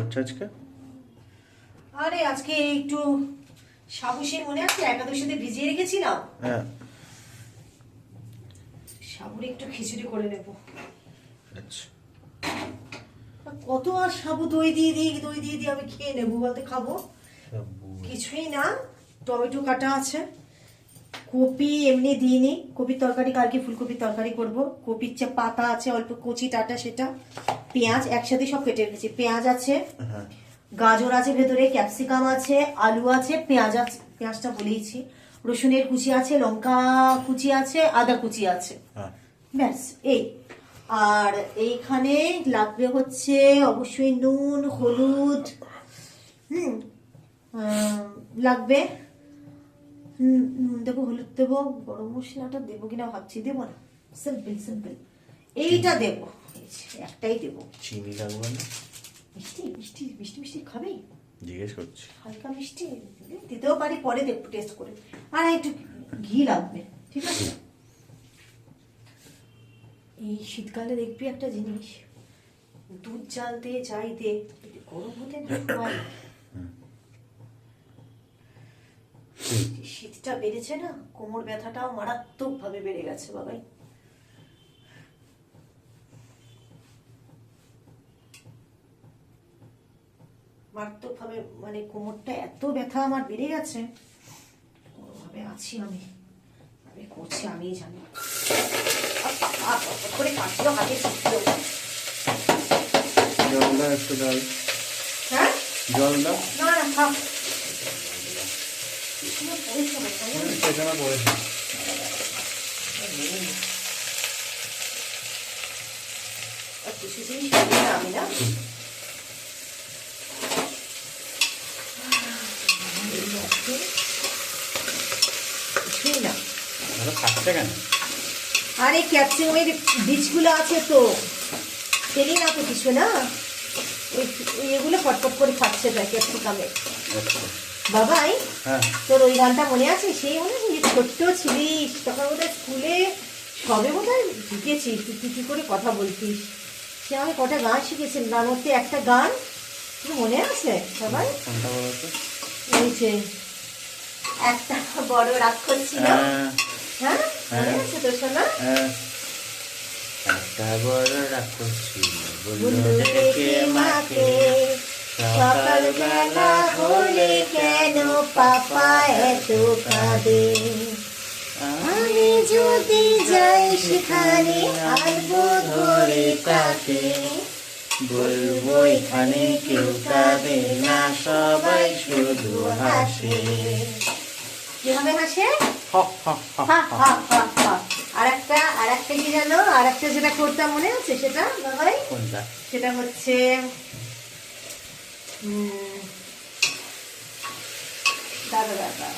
হচ্ছে আজকে? আরে আজকে একটু সাবু সে মনে আছে একাদশীতে ভিজিয়ে রেখেছিলাম, হ্যাঁ। সাবুর একটু খিচুড়ি করে নেব। আচ্ছা। কত আর সাবু দই দিয়ে আমি খেয়ে নেবো বলতে খাবো? কিছুই না, টমেটো কাটা আছে, কপি এমনি দিইনি, কপির তরকারি কালকে ফুলকপির তরকারি করব, কপির যে পাতা আছে অল্প কচি টাটা সেটা, পেঁয়াজ একসাথে সব কেটে রেখেছি, পেঁয়াজ আছে, গাজর আছে ভেতরে, ক্যাপসিকাম আছে, আলু আছে, পেঁয়াজ আছে, পেঁয়াজটা বলেইছি, রসুনের কুচি আছে, লঙ্কা কুচি আছে, আদা কুচি আছে, ব্যাস এই। আর এইখানে লাগবে হচ্ছে অবশ্যই নুন, হলুদ, লাগবে, দেবো, হলুদ দেবো, গরম মশলাটা দেবো কিনা ভাবছি, দেবো না, সিম্পল এইটা দেবো, একটাই দেবো। চিনি লাগবে না? মিষ্টি খাবেই? জিজ্ঞেস করছি। হালকা মিষ্টি দিতেও পারি, পরে দেখবো টেস্ট করে। আর একটু ঘি লাগবে, ঠিক আছে? এই শীতকালে দেখবি একটা জিনিস, দুধ জাল দে যাই দে, গরম হতে না, শীতটা বেড়েছে না, কোমর ব্যথাটাও মারাত্মক ভাবে বেড়ে গেছে বাবাই। মারাত্মক ভাবে, মানে কোমরটা এত ব্যথা আমার বেড়ে গেছে, কোনোভাবে আছি আমি করছি আমিই জানি। করে কাটলো হাতে, জল দাও একটু, দাও। হ্যাঁ জল দাও। না থাক, সেখানে পড়েছে। কিছু জিনিস জানি না আমি, না কিছুই না। খাচ্ছে কেন? আরে ক্যাপসিকামের বীজগুলো আছে তো, তেলি না তো কিছু না, এগুলো ফটফট করে খাচ্ছে ক্যাপসিকামের। বাবাই, তোর ওই গানটা মনে আছে? সেই মনে আছে যে ছোট্ট ছিলিস তখন বোধহয় স্কুলে সবে বোধহয় ঢুকেছিস, তুই কি করে কথা বলতিস, সে আমি কটা গান শিখেছেন, গান মধ্যে একটা গান তোর মনে আছে সবাই? এই যে একটা বড় রাক্ষস ছিল, হ্যাঁ মনে আছে তো শোনা? একটা বড় রাক্ষস ছিল, বললো ডেকে মাকে, সকালবেলা হলে কেন পাপা এত কাঁদে, আমি যদি যাই সেখানে আনবো ধরে তাকে, বলবো এখানে কেউ কাঁদে না, সবাই শুধু হাসে। কিভাবে হাসে? আর একটা কি জানো, আর একটা যেটা করতাম মনে আছে সেটা বাবাই? কোনটা? সেটা হচ্ছে দাদা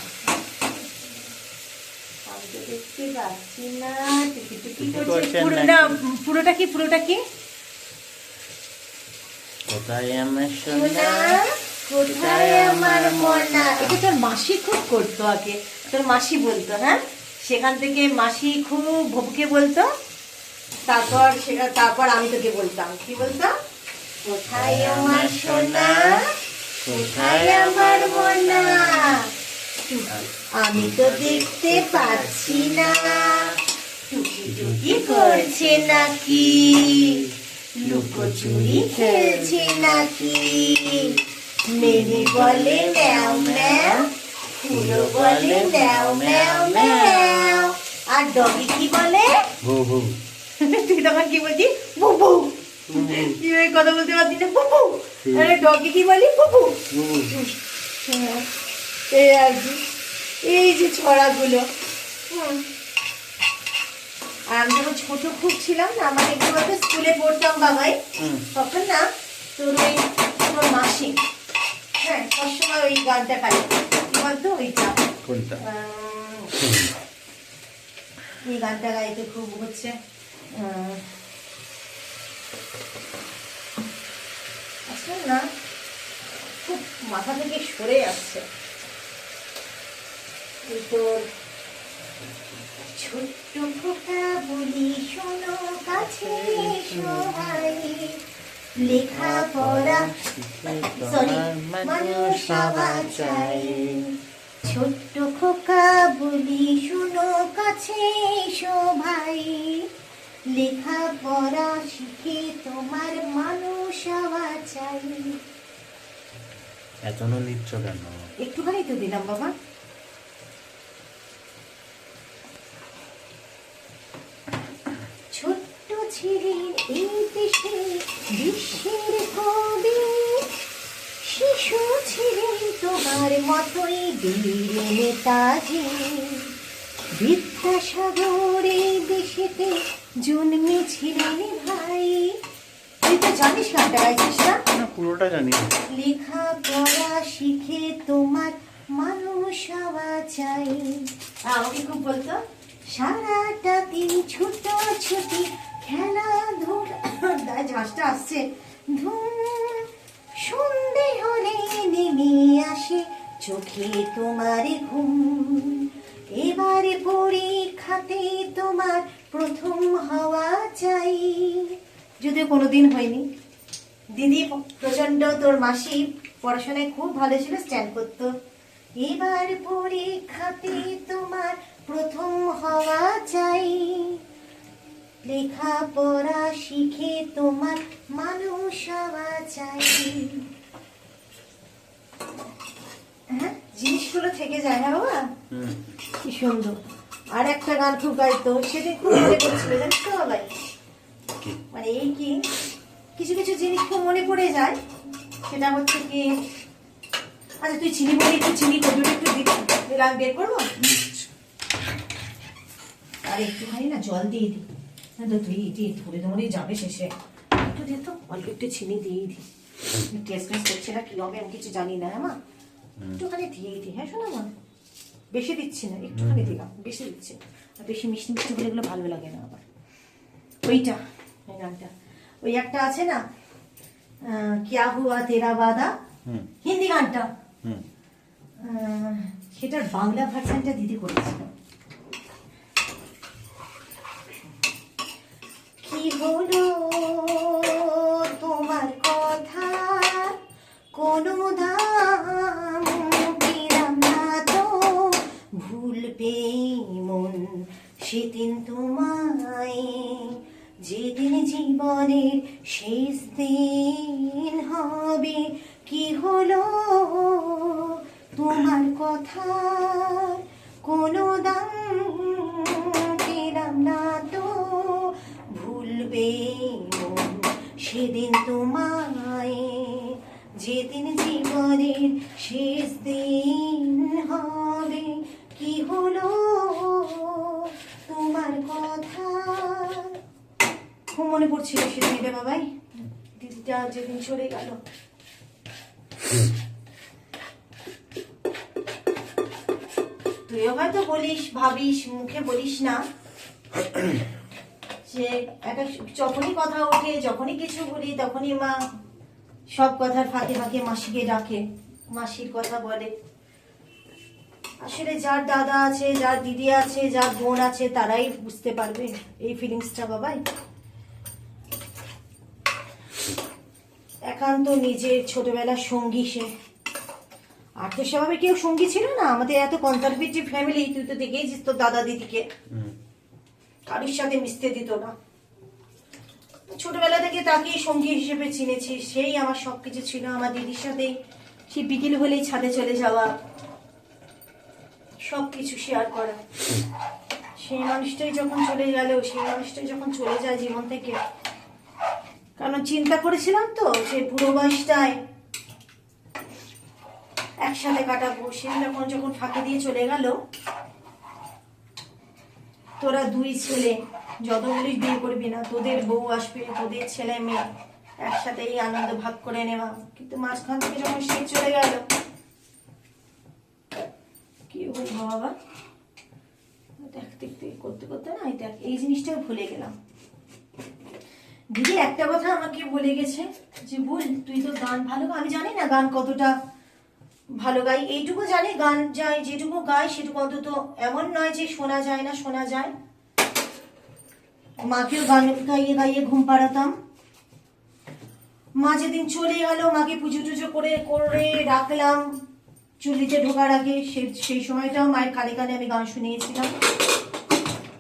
আমি তো দেখতে পাচ্ছি না, পুরোটা কি কোথায় আমার সোনা, কোথায় আমার মনা, এটা তোর মাসি খুব করতো আগে, তোর মাসি বলতো, হ্যাঁ সেখান থেকে মাসি খুব ভবুকে বলতো, তারপর আমি তোকে বলতাম, কি বলতাম? কোথায় আমার সোনা, কোথায় আমার মনা, আমি তো দেখতে পাচ্ছি না, টুকি করছে নাকি, লুকোচুরি খেলছে নাকি, মেরি বলে ম্যাও ম্যাও, ফুলো বলে ম্যাও ম্যাও ম্যাও, আর ডগি কি বলে? বুবু। তুই তখন কি বলছি? বুবু। তুই ওই কথা বলতে পারছি না, বুবু। আরে ডগি কি বলি? বুবু। এই আর কি, এই যে ছড়াগুলো। আর আমি যখন ছোট খুব ছিলাম না, আমাকে কি বলতো, স্কুলে পড়তাম বাবাই, তখন না তোর মাসি, হ্যাঁ সবসময় ওই গানটা গাই, কি বলতো ওইটা, কোনটা? এই গানটা গাইতে খুব হচ্ছে, আসলে না খুব মাথা থেকে সরে যাচ্ছে, তোর ছোট্ট খোকা বলি শোনো কাছে সবাই, লেখাপড়া মানুষ হওয়া চাই। ছোট্ট খোকা বলি শুনো কাছে এসো ভাই, লেখাপড়া শিখে তোমার মানুষ হওয়া চাই। এখনো নিচ্ছ কেন? একটুখানি তো দিলাম বাবা। ছোট্ট ছিলেন এই দেশে বিশ্বের কবি, শিশু ছিলেন তোমার মতোই বীর নেতাজি। বিদ্যাসাগর এই দেশেতে জন্মেছিলেন ভাই। তুই তো জানিস গানটা গাইছিস না? না, পুরোটা জানি না। লেখাপড়া শিখে তোমার মানুষ হওয়া চাই। আমাকে খুব বলতো সারাটা দিন ছুটোছুটি খেলাধুলা, গায়ে ঝাঁসটা আসছে, ধুম সন্ধে হলে নেমে আসে চোখে তোমার ঘুম। এবারে পরীক্ষাতে তোমার প্রথম হওয়া চাই। যদিও কোনোদিন হয়নি। দিদি প্রচন্ড, তোর মাসি পড়াশোনায় খুব ভালো ছিল, স্ট্যান্ড করতো। এবার পরীক্ষাতে তোমার প্রথম হওয়া চাই, লেখাপড়া শিখে তোমার মানুষ হওয়া চাই। হ্যাঁ, জিনিসগুলো থেকে যায়। হ্যাঁ বাবা, কি সুন্দর। আর একটা গান খুব গাইতো, সেদিন খুব মনে পড়েছিল, জানিস তো বাবাই? মানে এই কি কিছু কিছু জিনিস খুব মনে পড়ে যায়। সেটা হচ্ছে কি, আচ্ছা তুই চিনি বলি, একটু চিনি কতটা একটু দিলাম, বের করবো। আর একটুখানি না জল দিয়ে দিই, না তো তুই এটি ধরে ধরে যাবে শেষে। একটু দিয়ে তো অল্প একটু চিনি দিয়ে দিই। টেস্ট করছে না কি হবে আমি কিছু জানি না। হ্যাঁ মা, একটুখানি দিয়ে দিই। হ্যাঁ শোনো মা, বেশি দিচ্ছি না, একটুখানি দিলাম, বেশি দিচ্ছি না। আর বেশি মিষ্টি মিষ্টি বলে এগুলো ভালো লাগে না আবার। ওইটা, ওই গানটা, ওই একটা আছে না, কিয়া হুয়া তেরা বাদা, হিন্দি গানটা, সেটার বাংলা ভার্সনটা দিদি করেছিল। কি হলো তোমার কথা কোনো দাম পেলাম না তো, ভুলবে মন সেদিন তোমায়, যেদিন জীবনের শেষ দিন হবে। কি হলো তোমার কথা কোনো দাম পেলাম না তো, ভুলবে মন সেদিন তোমায়, যেদিন জীবনের শেষ দিন হবে। কি হলো তোমার কথা। খুব মনে পড়ছিল সেদিন রে বাবাই, দিদিটা যেদিন চলে গেল। তুইও হয়তো বলিস, ভাবিস, মুখে বলিস না, যে একটা যখনই কথা ওঠে, যখনই কিছু বলি, তখনই মা সব কথার ফাঁকে ফাঁকে মাসিকে ডাকে, মাসির কথা বলে। আসলে যার দাদা আছে, যার দিদি আছে, যার বোন আছে, তারাই বুঝতে পারবে এই ফিলিংসটা বাবাই। একান্ত নিজের ছোটবেলার সঙ্গী সে। আর তো সেভাবে কেউ সঙ্গী ছিল না, আমাদের এত কনজারভেটিভ ফ্যামিলি। তুই তো দেখেইছিস তোর দাদা দিদিকে, কারোর সাথে মিশতে দিত না। ছোটবেলা থেকে তাকেই সঙ্গী হিসেবে চিনেছি, সেই আমার সবকিছু ছিল। আমার দিদির সাথেই সেই বিকেল হলেই ছাদে চলে যাওয়া, সবকিছু শেয়ার করা। সেই মানুষটাই যখন চলে গেল, সেই মানুষটাই যখন চলে যায় জীবন থেকে, কারণ চিন্তা করেছিলাম তো যে বুড়ো বয়সটায় একসাথে কাটাবো, সে যখন ফাঁকি দিয়ে চলে গেল। তোরা দুই ছেলে যত বলিস বিয়ে করবি না, তোদের বউ আসবে, তোদের ছেলে মেয়ে একসাথে এই আনন্দ ভাগ করে নেওয়া, কিন্তু মাঝখান থেকে যখন সে চলে গেল, কি বলবো বাবা, দেখতে করতে করতে না এই জিনিসটাও ভুলে গেলাম। দিদি একটা কথা আমাকে বলে গেছে যে বল তুই তো গান ভালো গা। আমি জানি না গান কতটা ভালো গাই, এইটুকু জানি গান যাই, যেটুকু গাই সেটুকু অন্তত এমন নয় যে শোনা যায় না, শোনা যায়। মাকেও গান গাইয়ে গাইয়ে ঘুম পাড়াতাম। মা যেদিন চলে গেল মাকে পুজো টুজো করে করে রাখলাম চুল্লিতে ঢোকার আগে, সেই সময়টাও মায়ের কানে কানে আমি গান শুনিয়েছিলাম,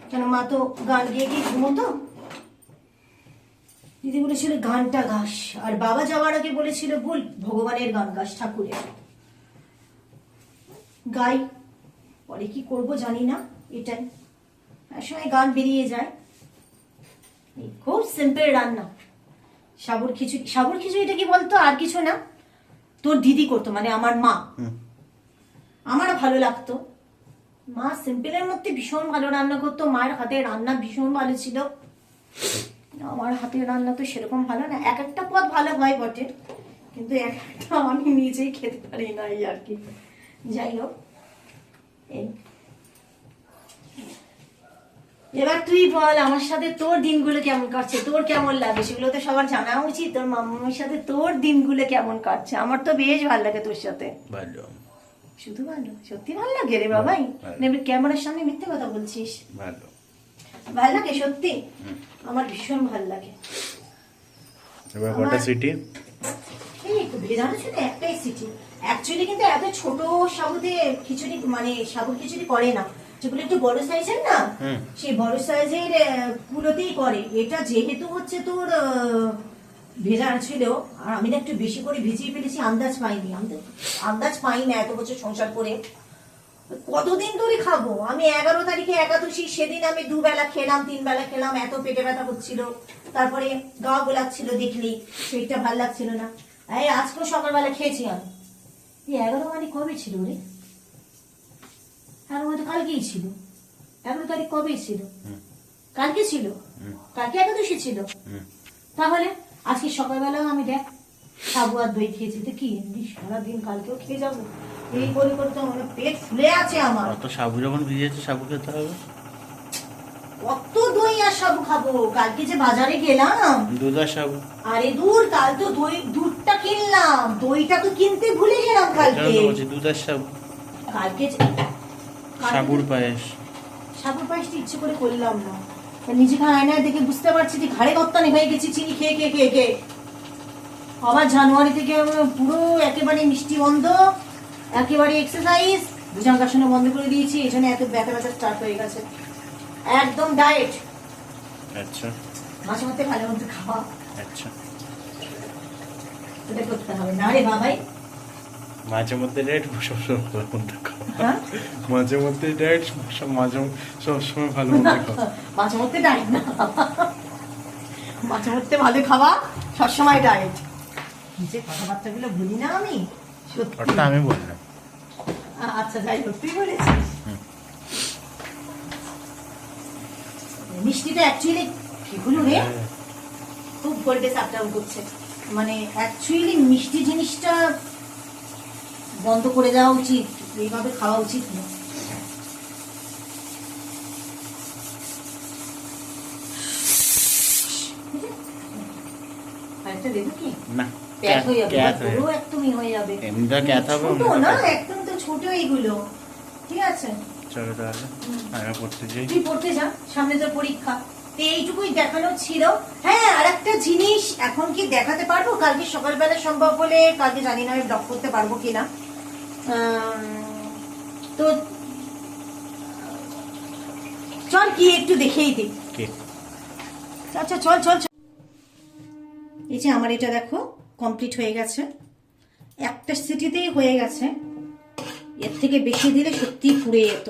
কেন মা তো গান গিয়ে গিয়ে ঘুমোতো। দিদি বলেছিল গানটা গাস, আর বাবা যাওয়ার আগে বলেছিল বল ভগবানের গান গাস, ঠাকুরের। গাই, পরে কি করব জানি না, এটাই এক সময় গান বেরিয়ে যায়। খুব সিম্পল রান্না, সাবুর খিচুড়ি। সাবুর খিচুড়িটা কি বলতো, আর কিছু না, তোর দিদি করতো, মানে আমার মা। আমারও ভালো লাগতো, মা সিম্পলের মধ্যে ভীষণ ভালো রান্না করতো, মায়ের হাতে রান্না ভীষণ ভালো ছিল। আমার হাতের রান্না তো সেরকম ভালো না, এক একটা পদ ভালো হয় বটে, কিন্তু এক একটা আমি নিজেই খেতে পারি না, এই আর কি। যাই হোক, এই এবার তুই বল আমার সাথে তোর দিনগুলো কেমন কাটছে, তোর কেমন লাগে, সেগুলো তো সবার জানা উচিত। তোর মামার সাথে তোর দিনগুলো কেমন কাটছে? আমার তো বেশ ভালো লাগে তোর সাথে। ভালো, শুধু ভালো? সত্যি ভালো লাগে রে বাবাই? ক্যামেরার সামনে মিথ্যে কথা বলছিস? ভালো, ভালো লাগে সত্যি, আমার ভীষণ ভালো লাগে। এবার কটা সিটি? এই তো ভেজানো ছিল একটাই সিটি। অ্যাকচুয়ালি কিন্তু এত ছোট সাবুতে খিচুড়ি, মানে সাবুর খিচুড়ি করে না, যেগুলো একটু বড় সাইজের না, সেই বড় সাইজের গুলোতেই করে। এটা যেহেতু হচ্ছে তোর ভেজানো ছিল, আর আমি না একটু বেশি করে ভিজিয়ে ফেলেছি, আন্দাজ পাইনি, আন্দাজ পাই না এত বছর সংসার করে। কতদিন ধরে খাবো আমি? 11 তারিখে একাদশী, সেদিন আমি 2 বেলা খেলাম, 3 বেলা খেলাম, এত পেটে ব্যথা হচ্ছিল, তারপরে গা গোলাচ্ছিল, দেখলি পেটটা ভাল লাগছিল না। এই আজকেও সকালবেলা খেয়েছি আমি। 11 মানে কবে ছিল রে? 11 মানে কালকেই ছিল। 11 তারিখ কবে ছিল? কালকে ছিল, কালকে একাদশী ছিল। তাহলে আজকে সকালবেলাও আমি দেখ সাবু আর দই খেয়েছি, তো কি সারাদিন কালকেও খেয়ে যাবো? এই করে করে তো আমার পেট ফুলে আছে আমার। অত সাবু যখন ভিজেছে সাবু খেতে হবে। কত দই আর সাবু খাবো? কালকে যে বাজারে গেলাম, দুধ আর সাবু। আরে দূর, কাল তো দুধটা কিনলাম, দইটা তো কিনতে ভুলে গেলাম কালকে। দুধ আর সাবু। কালকে সাবুর পায়েস। সাবুর পায়েসটা ইচ্ছে করে করলাম না, নিজেকে আয়নায় দেখে বুঝতে পারছি যে ঘাড়ে গত্তানি হয়ে গেছি চিনি খেয়ে খেয়ে খেয়ে খেয়ে। আবার জানুয়ারি থেকে পুরো একেবারে মিষ্টি বন্ধ, একেবারে এক্সারসাইজ ভুজঙ্গাসন বন্ধ করে দিয়েছি, এই জন্য এত ব্যথা ব্যথা স্টার্ট হয়ে গেছে। একদম ডায়েট। আচ্ছা, মাঝে মধ্যে ভালো মধ্যে খাওয়া, আচ্ছা, এটা করতে হবে না রে বাবাই। মাঝে মধ্যে ডায়েট, সবসময় ভালো মন্দ খাওয়া। মাঝে মধ্যে ডায়েট, মাঝে সবসময় ভালো মন্দ খাওয়া। মাঝে মধ্যে ডায়েট না, মাঝে মধ্যে ভালো খাওয়া, সবসময় ডায়েট। যে কথাবার্তাগুলো বলি না আমি, সত্যি আমি বললাম। আচ্ছা যাই হোক, তুই বলেছিস। মিষ্টিটা অ্যাকচুয়ালি এগুলো রে খুব ভোল্টেজ আপ ডাউন করছে, মানে অ্যাকচুয়ালি মিষ্টি জিনিসটা বন্ধ করে দেওয়া উচিত, এইভাবে খাওয়া উচিত না। আরেকটা দেবো কি? না, প্যাক হয়ে যাবে, পুরো একদমই হয়ে যাবে। এমনিটা ক্যাথ হবে না, একদম তো ছোট এইগুলো। ঠিক আছে, চলো তাহলে আমি পড়তে যাই। তুই পড়তে যা, সামনে তোর পরীক্ষা। তো এইটুকুই দেখানো ছিল। হ্যাঁ, আর একটা জিনিস এখন কি দেখাতে পারবো? কালকে সকালবেলা সম্ভব হলে, কালকে জানি না আমি ব্লগ করতে পারবো কিনা। তো চল কি একটু দেখেই দিই। আচ্ছা চল চল। এই যে আমার এটা দেখো কমপ্লিট হয়ে গেছে, একটা সিটিতেই হয়ে গেছে, এর থেকে বেশি দিলে সত্যি পুড়ে যেত।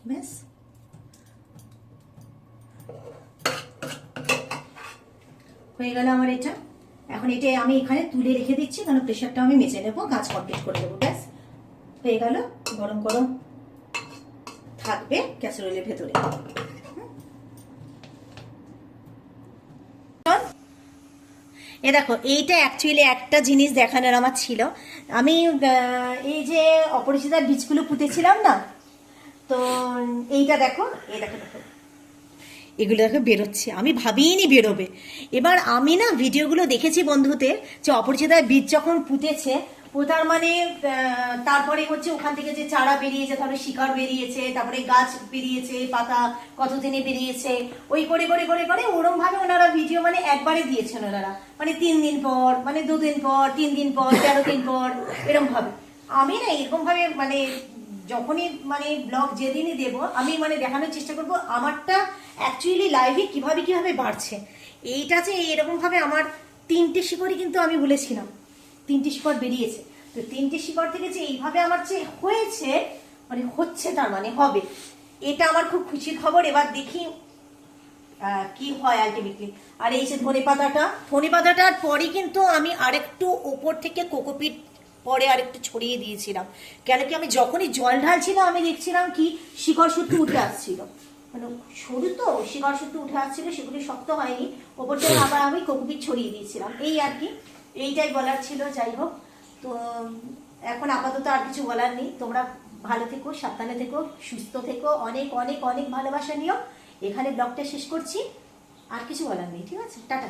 ব্যাস, হয়ে গেল আমার এটা। এখন এটা আমি এখানে তুলে রেখে দিচ্ছি, কারণ প্রেশারটা আমি মেজে নেবো, কাজ কমপ্লিট করে দেবো। ব্যাস হয়ে গেল, গরম গরম থাকবে ক্যাসারোলের ভেতরে। এ দেখো, এইটা অ্যাকচুয়ালি একটা জিনিস দেখানোর আমার ছিল। আমি এই যে অপরিচিতার বীজগুলো পুঁতেছিলাম না, তো এইটা দেখো, এই দেখো দেখো, এগুলো দেখো বেরোচ্ছে, আমি ভাবিনি বেরোবে। এবার আমি না ভিডিওগুলো দেখেছি বন্ধুদের, যে অপরিচিতার বীজ যখন পুঁতেছে তার মানে তারপরে হচ্ছে ওখান থেকে যে চারা বেরিয়েছে, তারপরে শিকড় বেরিয়েছে, তারপরে গাছ বেরিয়েছে, পাতা কতদিনে বেরিয়েছে, ওই করে করে করে করে ওরম ভাবে ওনারা ভিডিও মানে একবারে দিয়েছেন ওনারা, মানে 3 দিন পর, মানে 2 দিন পর, 3 দিন পর, 13 দিন পর, এরকম ভাবে। আমি না এরকম ভাবে মানে যখনই মানে ব্লগ যেদিনই দেব আমি মানে দেখানোর চেষ্টা করব আমারটা অ্যাকচুয়ালি লাইভে কিভাবে কিভাবে বাড়ছে। এইটা যে এরকম ভাবে আমার 3টে শিকড়ই কিন্তু আমি বলেছিলাম 3টে শিকড় বেরিয়েছে, তো 3টে শিকড় থেকে যে এইভাবে আমার যে হয়েছে মানে হচ্ছে, তার মানে হবে, এটা আমার খুব খুশির খবর। এবার দেখি কি হয় আলটিমেটলি। আর এই যে ধনে পাতাটার পরে কিন্তু আমি আরেকটু ওপর থেকে কোকোপিট পরে আরেকটু ছড়িয়ে দিয়েছিলাম, কেন কি আমি যখনই জল ঢালছিলাম আমি দেখছিলাম কি শিকড় সূত্র উঠে আসছিল, মানে সরু তো শিকড় সূত্র উঠে আসছিল, সেগুলি শক্ত হয়নি, ওপর থেকে আবার আমি কোকোপিট ছড়িয়ে দিয়েছিলাম, এই আর কি, এইটাই বলার ছিল। যাই হোক, তো এখন আপাতত আর কিছু বলার নেই। তোমরা ভালো থেকো, সাবধানে থেকো, সুস্থ থেকো, অনেক অনেক অনেক ভালোবাসা নিও। এখানে ব্লগটা শেষ করছি, আর কিছু বলার নেই। ঠিক আছে, টাটা।